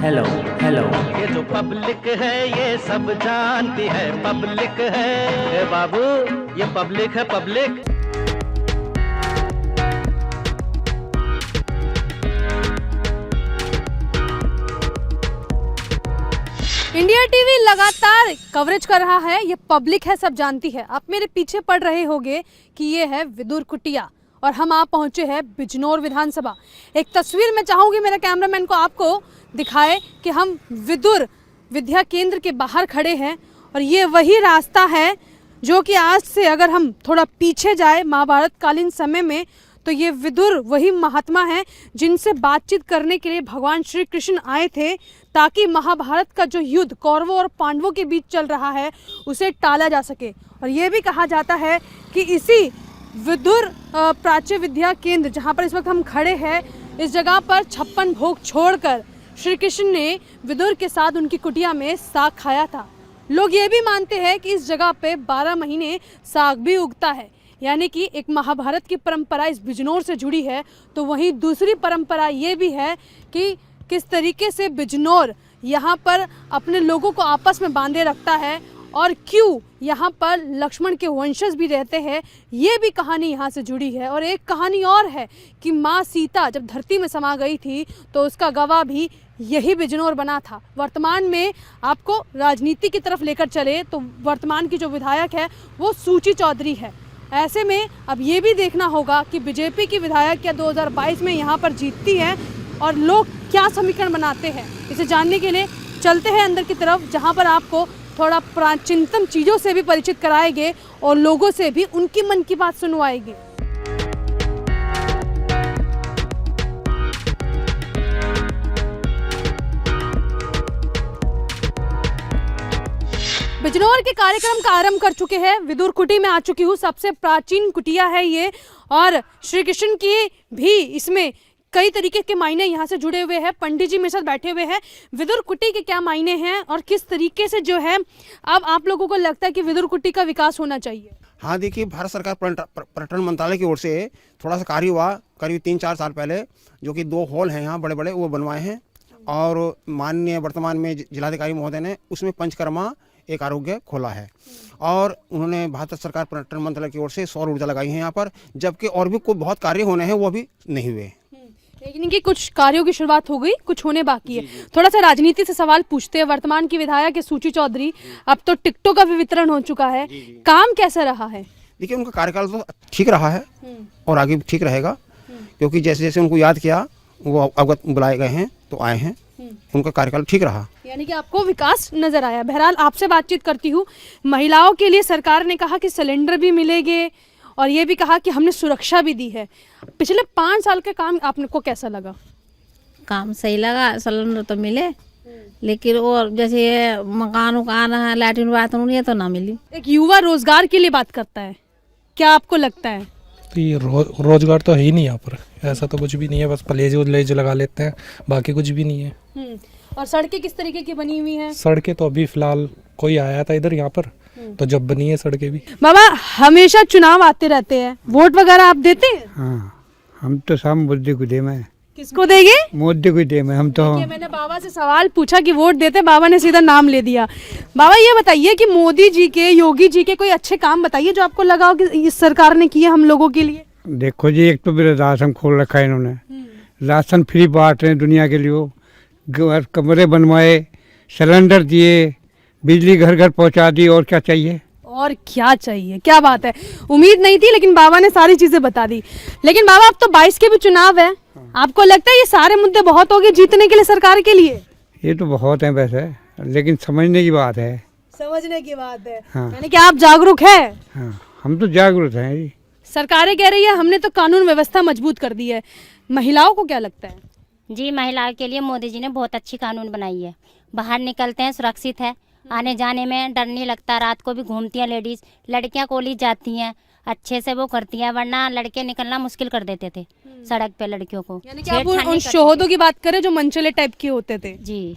Hello hello. ये जो public है ये सब जानती है, पब्लिक है ए बाबू, ये पब्लिक है पब्लिक। इंडिया टीवी लगातार कवरेज कर रहा है, ये पब्लिक है, सब जानती है। आप मेरे पीछे पढ़ रहे होंगे कि ये है विदुर कुटिया और हम आप पहुंचे हैं बिजनौर विधानसभा। एक तस्वीर मैं चाहूंगी मेरे कैमरामैन को आपको दिखाए कि हम विदुर विद्या केंद्र के बाहर खड़े हैं और ये वही रास्ता है जो कि आज से अगर हम थोड़ा पीछे जाए महाभारत कालीन समय में तो ये विदुर वही महात्मा हैं जिनसे बातचीत करने के लिए भगवान श्री कृष्ण आए थे ताकि महाभारत का जो युद्ध कौरवों और पांडवों के बीच चल रहा है उसे टाला जा सके। और ये भी कहा जाता है कि इसी विदुर प्राच्य विद्या केंद्र जहाँ पर इस वक्त हम खड़े हैं, इस जगह पर 56 भोग छोड़कर श्री कृष्ण ने विदुर के साथ उनकी कुटिया में साग खाया था। लोग ये भी मानते हैं कि इस जगह पे 12 महीने साग भी उगता है, यानी कि एक महाभारत की परंपरा इस बिजनौर से जुड़ी है। तो वहीं दूसरी परंपरा ये भी है कि किस तरीके से बिजनौर यहाँ पर अपने लोगों को आपस में बांधे रखता है और क्यों यहाँ पर लक्ष्मण के वंशज भी रहते हैं, ये भी कहानी यहाँ से जुड़ी है। और एक कहानी और है कि माँ सीता जब धरती में समा गई थी तो उसका गवाह भी यही बिजनौर बना था। वर्तमान में आपको राजनीति की तरफ लेकर चले तो वर्तमान की जो विधायक है वो सूची चौधरी है। ऐसे में अब ये भी देखना होगा कि बीजेपी की विधायक क्या 2022 में यहाँ पर जीतती है और लोग क्या समीकरण बनाते हैं। इसे जानने के लिए चलते हैं अंदर की तरफ, जहाँ पर आपको थोड़ा प्राचीनतम चीज़ों से भी परिचित कराएंगे और लोगों से भी उनकी मन की बात सुनवाएंगे। बिजनौर के कार्यक्रम का आरंभ कर चुके हैं। विदुर कुटी में आ चुकी हूँ, सबसे प्राचीन कुटिया है ये और श्री कृष्ण की भी इसमें कई तरीके के मायने यहाँ से जुड़े हुए हैं। पंडित जी मेरे साथ बैठे हुए हैं। विदुर कुटी के क्या मायने हैं और किस तरीके से जो है अब आप लोगों को लगता है कि विदुर कुटी का विकास होना चाहिए? हाँ देखिए, भारत सरकार पर्यटन मंत्रालय की ओर से थोड़ा सा कार्य हुआ करीब 3-4 साल पहले, जो कि 2 हॉल हैं यहाँ बड़े बड़े वो बनवाए हैं और माननीय वर्तमान में जिलाधिकारी महोदय ने उसमें पंचकर्मा एक आरोग्य खोला है और उन्होंने भारत सरकार पर्यटन मंत्रालय की ओर से सौर ऊर्जा लगाई है यहाँ पर, जबकि और भी कोई बहुत कार्य होने हैं वो अभी नहीं हुए। लेकिन कि कुछ कार्यों की शुरुआत हो गई, कुछ होने बाकी है। थोड़ा सा राजनीति से सवाल पूछते हैं। वर्तमान की विधायक है सूची चौधरी, अब तो टिकटों का भी वितरण हो चुका है, काम कैसा रहा है? देखिए, उनका कार्यकाल तो ठीक रहा है और आगे भी ठीक रहेगा, क्योंकि जैसे जैसे उनको याद किया वो अवगत बुलाए गए हैं तो आए हैं, उनका कार्यकाल ठीक रहा, यानी कि आपको विकास नजर आया। बहरहाल आपसे बातचीत करती हूँ। महिलाओं के लिए सरकार ने कहा कि सिलेंडर भी मिलेंगे और ये भी कहा कि हमने सुरक्षा भी दी है। पिछले 5 साल के काम आपको कैसा लगा? काम सही लगा, सिलेंडर तो मिले लेकिन और जैसे ये मकान उकान है, लैट्रिन बाथरूम ये तो ना मिली। एक युवा रोजगार के लिए बात करता है, क्या आपको लगता है? तो ये रोजगार तो है ही नहीं यहाँ पर, ऐसा तो कुछ भी नहीं है, बस पलेज उलेज लगा लेते हैं, बाकी कुछ भी नहीं है। और सड़कें किस तरीके की बनी हुई हैं? सड़कें तो अभी फिलहाल कोई आया था इधर यहाँ पर तो जब बनी है सड़कें भी। बाबा, हमेशा चुनाव आते रहते हैं, वोट वगैरह आप देते हैं? हाँ, हम तो सब मोदी को दे में। किसको देंगे? मोदी को दे में हम तो। मैंने बाबा से सवाल पूछा कि वोट देते, बाबा ने सीधा नाम ले दिया। बाबा ये बताइए कि मोदी जी के, योगी जी के कोई अच्छे काम बताइए जो आपको लगा हो कि इस सरकार ने किए हम लोगों के लिए। देखो जी, एक तो वृद्धाश्रम खोल रखा है इन्होंने, राशन फ्री बांट रहे हैं दुनिया के लिए, कमरे बनवाए, सिलेंडर दिए, बिजली घर घर पहुंचा दी, और क्या चाहिए? और क्या चाहिए, क्या बात है। उम्मीद नहीं थी लेकिन बाबा ने सारी चीजें बता दी। लेकिन बाबा अब तो 22 के भी चुनाव है, आपको लगता है ये सारे मुद्दे बहुत हो गए जीतने के लिए सरकार के लिए? ये तो बहुत है वैसे, लेकिन समझने की बात है। समझने की बात है। हाँ। यानी कि आप जागरूक है? हाँ, हम तो जागरूक हैं जी। सरकारें कह रही है हमने तो कानून व्यवस्था मजबूत कर दी है, महिलाओं को क्या लगता है? जी, महिलाओं के लिए मोदी जी ने बहुत अच्छी कानून बनाई है। बाहर निकलते हैं सुरक्षित है, आने जाने में डर नहीं लगता, रात को भी घूमती हैं लेडीज, लड़कियां कॉलेज जाती हैं, अच्छे से वो करती हैं, वरना लड़के निकलना मुश्किल कर देते थे सड़क पे लड़कियों को। यानी कि आप उन शोहदों की बात करें जो मनचले टाइप के होते थे? जी,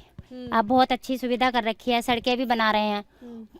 अब बहुत अच्छी सुविधा कर रखी है, सड़कें भी बना रहे हैं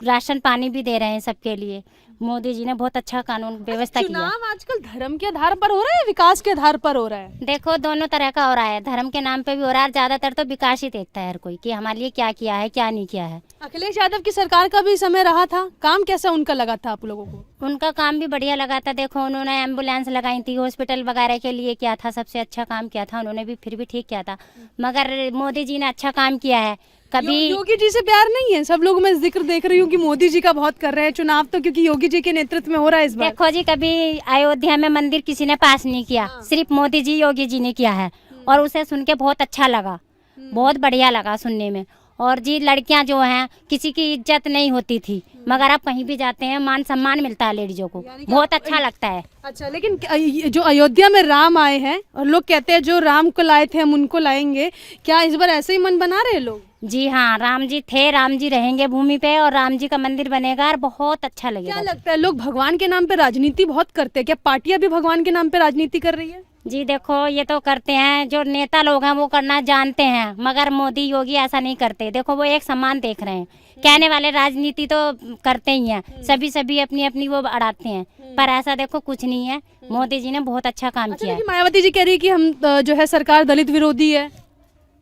राशन पानी भी दे रहे हैं सबके लिए। मोदी जी ने बहुत अच्छा कानून व्यवस्था किया। चुनाव आजकल धर्म के आधार पर हो रहा है, विकास के आधार पर हो रहा है? देखो दोनों तरह का हो रहा है, धर्म के नाम पे भी हो रहा है, ज्यादातर तो विकास ही देखता है हर कोई कि हमारे लिए क्या किया है क्या नहीं किया है। अखिलेश यादव की सरकार का भी समय रहा था, काम कैसा उनका लगा था आप लोगों को? उनका काम भी बढ़िया लगा था। देखो उन्होंने एम्बुलेंस लगाई थी, हॉस्पिटल वगैरह के लिए किया था, सबसे अच्छा काम किया था उन्होंने भी, फिर भी ठीक किया था। मगर मोदी जी ने अच्छा काम किया है। कभी योगी जी से प्यार नहीं है? सब लोग मैं जिक्र देख रही हूँ कि मोदी जी का बहुत कर रहे हैं चुनाव, तो क्योंकि योगी जी के नेतृत्व में हो रहा है इस बार। देखो जी, कभी अयोध्या में मंदिर किसी ने पास नहीं किया, सिर्फ मोदी जी योगी जी ने किया है, और उसे सुन के बहुत अच्छा लगा, बहुत बढ़िया लगा सुनने में। और जी लड़कियां जो हैं, किसी की इज्जत नहीं होती थी, मगर अब कहीं भी जाते हैं मान सम्मान मिलता है लेडीजों को, बहुत अच्छा लगता है। अच्छा, लेकिन जो अयोध्या में राम आए हैं और लोग कहते हैं जो राम को लाए थे हम उनको लाएंगे, क्या इस बार ऐसे ही मन बना रहे हैं लोग? जी हाँ, राम जी थे, राम जी रहेंगे भूमि पे, और राम जी का मंदिर बनेगा और बहुत अच्छा लगेगा। क्या लगता है लोग भगवान के नाम पे राजनीति बहुत करते हैं, क्या पार्टियां भी भगवान के नाम पे राजनीति कर रही है? जी देखो, ये तो करते हैं, जो नेता लोग हैं वो करना जानते हैं, मगर मोदी योगी ऐसा नहीं करते। देखो वो एक सम्मान देख रहे हैं, कहने वाले राजनीति तो करते ही हैं, सभी अपनी अपनी वो अड़ाते हैं, पर ऐसा देखो कुछ नहीं है। मोदी जी ने बहुत अच्छा काम किया है। लेकिन मायावती जी कह रही है कि हम जो है सरकार दलित विरोधी है।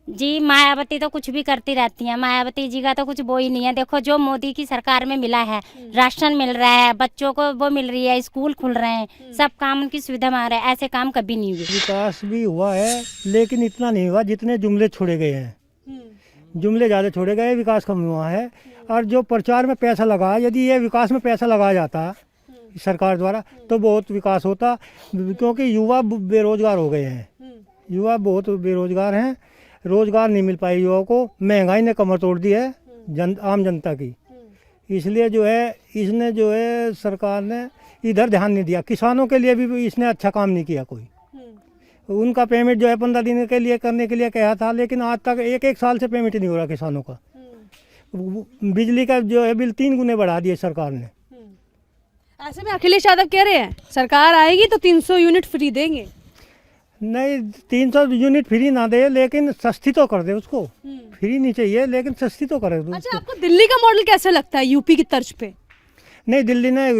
जी मायावती तो कुछ भी करती रहती हैं, मायावती जी का तो कुछ वो ही नहीं है। देखो जो मोदी की सरकार में मिला है, राशन मिल रहा है, बच्चों को वो मिल रही है, स्कूल खुल रहे हैं, सब काम उनकी सुविधा में आ रहा है, ऐसे काम कभी नहीं हुए। विकास भी हुआ है लेकिन इतना नहीं हुआ जितने जुमले छोड़े गए हैं, जुमले ज़्यादा छोड़े गए, विकास कम हुआ है। और जो प्रचार में पैसा लगा, यदि ये विकास में पैसा लगाया जाता सरकार द्वारा तो बहुत विकास होता, क्योंकि युवा बेरोजगार हो गए हैं, युवा बहुत बेरोजगार हैं, रोजगार नहीं मिल पाई युवाओं को, महंगाई ने कमर तोड़ दी है आम जनता की। इसलिए जो है इसने जो है सरकार ने इधर ध्यान नहीं दिया। किसानों के लिए भी इसने अच्छा काम नहीं किया कोई। उनका पेमेंट जो है 15 दिन के लिए करने के लिए कहा था, लेकिन आज तक एक साल से पेमेंट नहीं हो रहा किसानों का। बिजली का जो है बिल 3 गुने बढ़ा दिए सरकार ने। ऐसे में अखिलेश यादव कह रहे हैं सरकार आएगी तो 300 यूनिट फ्री देंगे। नहीं, 300 यूनिट फ्री ना दे, लेकिन सस्ती तो कर दे उसको। फ्री नहीं चाहिए लेकिन सस्ती तो करे। अच्छा, आपको दिल्ली का मॉडल कैसे लगता है यूपी की तर्ज पे? नहीं, दिल्ली ने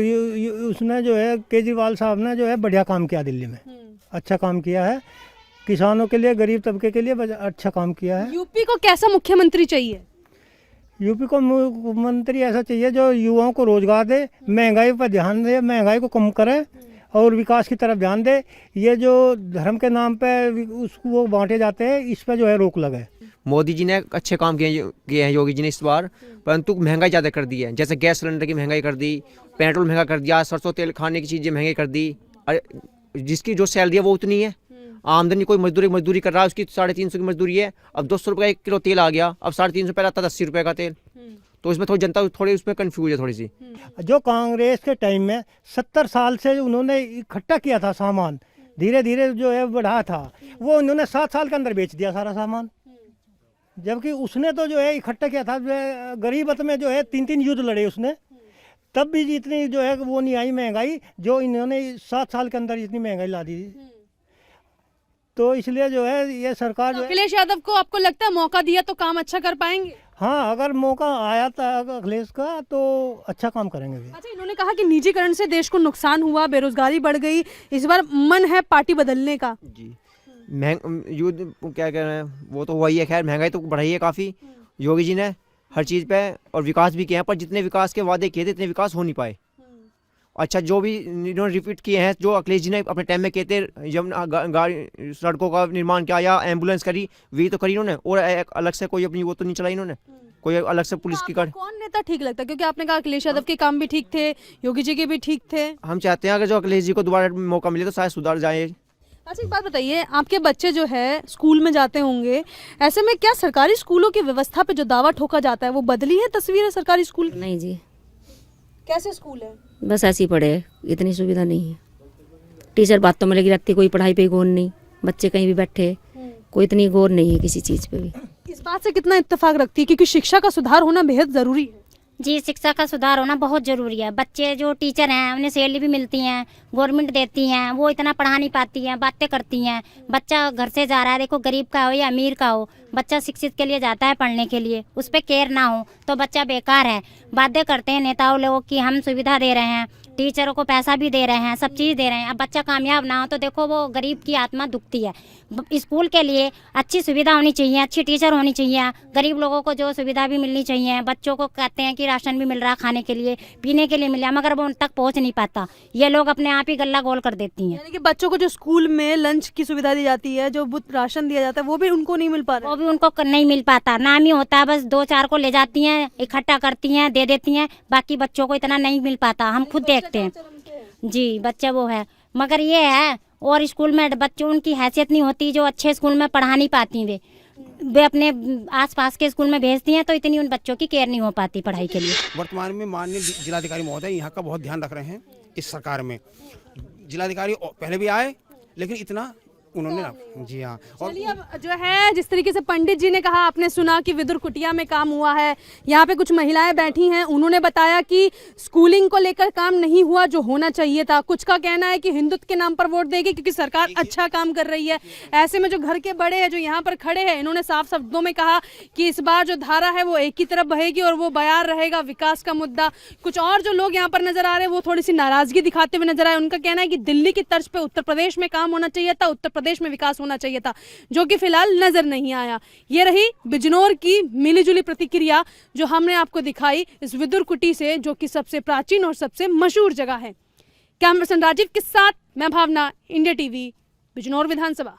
उसने जो है केजरीवाल साहब ने जो है बढ़िया काम किया, दिल्ली में अच्छा काम किया है, किसानों के लिए, गरीब तबके के लिए अच्छा काम किया है। यूपी को कैसा मुख्यमंत्री चाहिए? यूपी को मुख्यमंत्री ऐसा चाहिए जो युवाओं को रोजगार दे, महंगाई पर ध्यान दे, महंगाई को कम करे और विकास की तरफ ध्यान दे। ये जो धर्म के नाम पे उसको वो बांटे जाते हैं, इस पर जो है रोक लगे। मोदी जी ने अच्छे काम किए हैं योगी जी ने इस बार, परंतु महंगाई ज़्यादा कर दी है। जैसे गैस सिलेंडर की महंगाई कर दी, पेट्रोल महंगा कर दिया, सरसों तेल खाने की चीज़ें महंगी कर दी। जिसकी जो सैलरी है वो उतनी है, आमदनी कोई मजदूरी कर रहा है, उसकी 350 की मजदूरी है। अब 200 रुपये 1 किलो तेल आ गया, अब 350 पहले आता था 80 रुपये का तेल। तो इसमें थोड़ी जनता थोड़ी उसमें कंफ्यूज है थोड़ी सी। जो कांग्रेस के टाइम में 70 साल से उन्होंने इकट्ठा किया था सामान, धीरे धीरे जो है बढ़ा था, वो उन्होंने 7 साल के अंदर बेच दिया सारा सामान। जबकि उसने तो जो है इकट्ठा किया था, गरीबत में जो है 3-3 युद्ध लड़े उसने, तब भी इतनी जो है वो नहीं आई महंगाई जो इन्होंने 7 साल के अंदर इतनी महंगाई ला दी। तो इसलिए जो है ये सरकार जो अखिलेश यादव को आपको लगता है मौका दिया तो काम अच्छा कर पाएंगे? हाँ, अगर मौका आया था अखिलेश का तो अच्छा काम करेंगे भी। अच्छा, इन्होंने कहा कि निजीकरण से देश को नुकसान हुआ, बेरोजगारी बढ़ गई, इस बार मन है पार्टी बदलने का। जी, युद्ध क्या कह रहे हैं वो तो हुआ ही है, खैर महंगाई तो बढ़ाई है काफ़ी योगी जी ने हर चीज़ पे, और विकास भी किया है, पर जितने विकास के वादे किए थे इतने विकास हो नहीं पाए। अच्छा, जो भी इन्होंने रिपीट किए हैं, जो अखिलेश जी ने अपने टाइम में किए थे, जब गाड़ी सड़कों का निर्माण किया या एम्बुलेंस करी, वही तो करी इन्होंने, और अलग से कोई अपनी वो तो नहीं चलाई इन्होंने, कोई अलग से पुलिस की गाड़ी। कौन नेता ठीक लगता है? क्योंकि आपने कहा अखिलेश यादव के काम भी ठीक थे, योगी जी के भी ठीक थे। हम चाहते हैं अगर जो अखिलेश जी को दोबारा मौका मिले तो शायद सुधार जाए। अच्छा, एक बात बताइए, आपके बच्चे जो है स्कूल में जाते होंगे, ऐसे में क्या सरकारी स्कूलों की व्यवस्था पे जो दावा ठोका जाता है वो बदली है तस्वीर सरकारी स्कूल? नहीं जी, कैसे स्कूल है? बस ऐसे ही पढ़े, इतनी सुविधा नहीं है। टीचर बातों में लगी रहती, कोई पढ़ाई पे गौर नहीं, बच्चे कहीं भी बैठे, कोई इतनी गौर नहीं है किसी चीज़ पे भी। इस बात से कितना इत्तेफाक रखती है, क्योंकि शिक्षा का सुधार होना बेहद ज़रूरी है। जी, शिक्षा का सुधार होना बहुत ज़रूरी है। बच्चे जो टीचर हैं उन्हें सैलरी भी मिलती हैं, गवर्नमेंट देती हैं, वो इतना पढ़ा नहीं पाती हैं, बातें करती हैं। बच्चा घर से जा रहा है, देखो गरीब का हो या अमीर का हो, बच्चा शिक्षित के लिए जाता है पढ़ने के लिए, उस पर केयर ना हो तो बच्चा बेकार है। बातें करते हैं नेताओं लोग कि हम सुविधा दे रहे हैं, टीचरों को पैसा भी दे रहे हैं, सब चीज़ दे रहे हैं। अब बच्चा कामयाब ना हो तो देखो वो गरीब की आत्मा दुखती है। स्कूल के लिए अच्छी सुविधा होनी चाहिए, अच्छी टीचर होनी चाहिए, गरीब लोगों को जो सुविधा भी मिलनी चाहिए। बच्चों को कहते हैं कि राशन भी मिल रहा है, खाने के लिए पीने के लिए मिल रहा है, मगर वो उन तक पहुंच नहीं पाता। ये लोग अपने आप ही गल्ला गोल कर देती हैं। यानी कि बच्चों को जो स्कूल में लंच की सुविधा दी जाती है, जो राशन दिया जाता है, वो भी उनको नहीं मिल पा रहा वो भी उनको नहीं मिल पाता। नाम ही होता है, बस 2-4 को ले जाती हैं, इकट्ठा करती हैं, दे देती हैं, बाकी बच्चों को इतना नहीं मिल पाता। हम खुद देखते हैं जी, बच्चा वो है, मगर ये है और स्कूल में बच्चों उनकी हैसियत नहीं होती, जो अच्छे स्कूल में पढ़ा नहीं पाती। वे अपने आसपास के स्कूल में भेजती हैं तो इतनी उन बच्चों की केयर नहीं हो पाती पढ़ाई के लिए। वर्तमान में माननीय जिलाधिकारी महोदय यहाँ का बहुत ध्यान रख रहे हैं इस सरकार में। जिलाधिकारी पहले भी आए लेकिन इतना उन्होंने जी हाँ। और चलिए अब जो है जिस तरीके से पंडित जी ने कहा, आपने सुना कि विदुर कुटिया में काम हुआ है। यहाँ पे कुछ महिलाएं बैठी हैं, उन्होंने बताया कि स्कूलिंग को लेकर काम नहीं हुआ जो होना चाहिए था। कुछ का कहना है कि हिंदुत्व के नाम पर वोट देगी क्योंकि सरकार अच्छा काम कर रही है। ऐसे में जो घर के बड़े हैं जो यहाँ पर खड़े हैं, इन्होंने साफ शब्दों में कहा कि इस बार जो धारा है वो एक ही तरफ बहेगी और वो बयार रहेगा विकास का मुद्दा। कुछ और जो लोग यहाँ पर नजर आ रहे हैं वो थोड़ी सी नाराजगी दिखाते हुए नजर आए। उनका कहना है कि दिल्ली की तर्ज पे उत्तर प्रदेश में काम होना चाहिए था, उत्तर प्रदेश में विकास होना चाहिए था, जो कि फिलहाल नजर नहीं आया। ये रही बिजनौर की मिलीजुली प्रतिक्रिया जो हमने आपको दिखाई इस विदुर कुटी से, जो कि सबसे प्राचीन और सबसे मशहूर जगह है। कैमरा पर्सन राजीव के साथ मैं भावना, इंडिया टीवी, बिजनौर विधानसभा।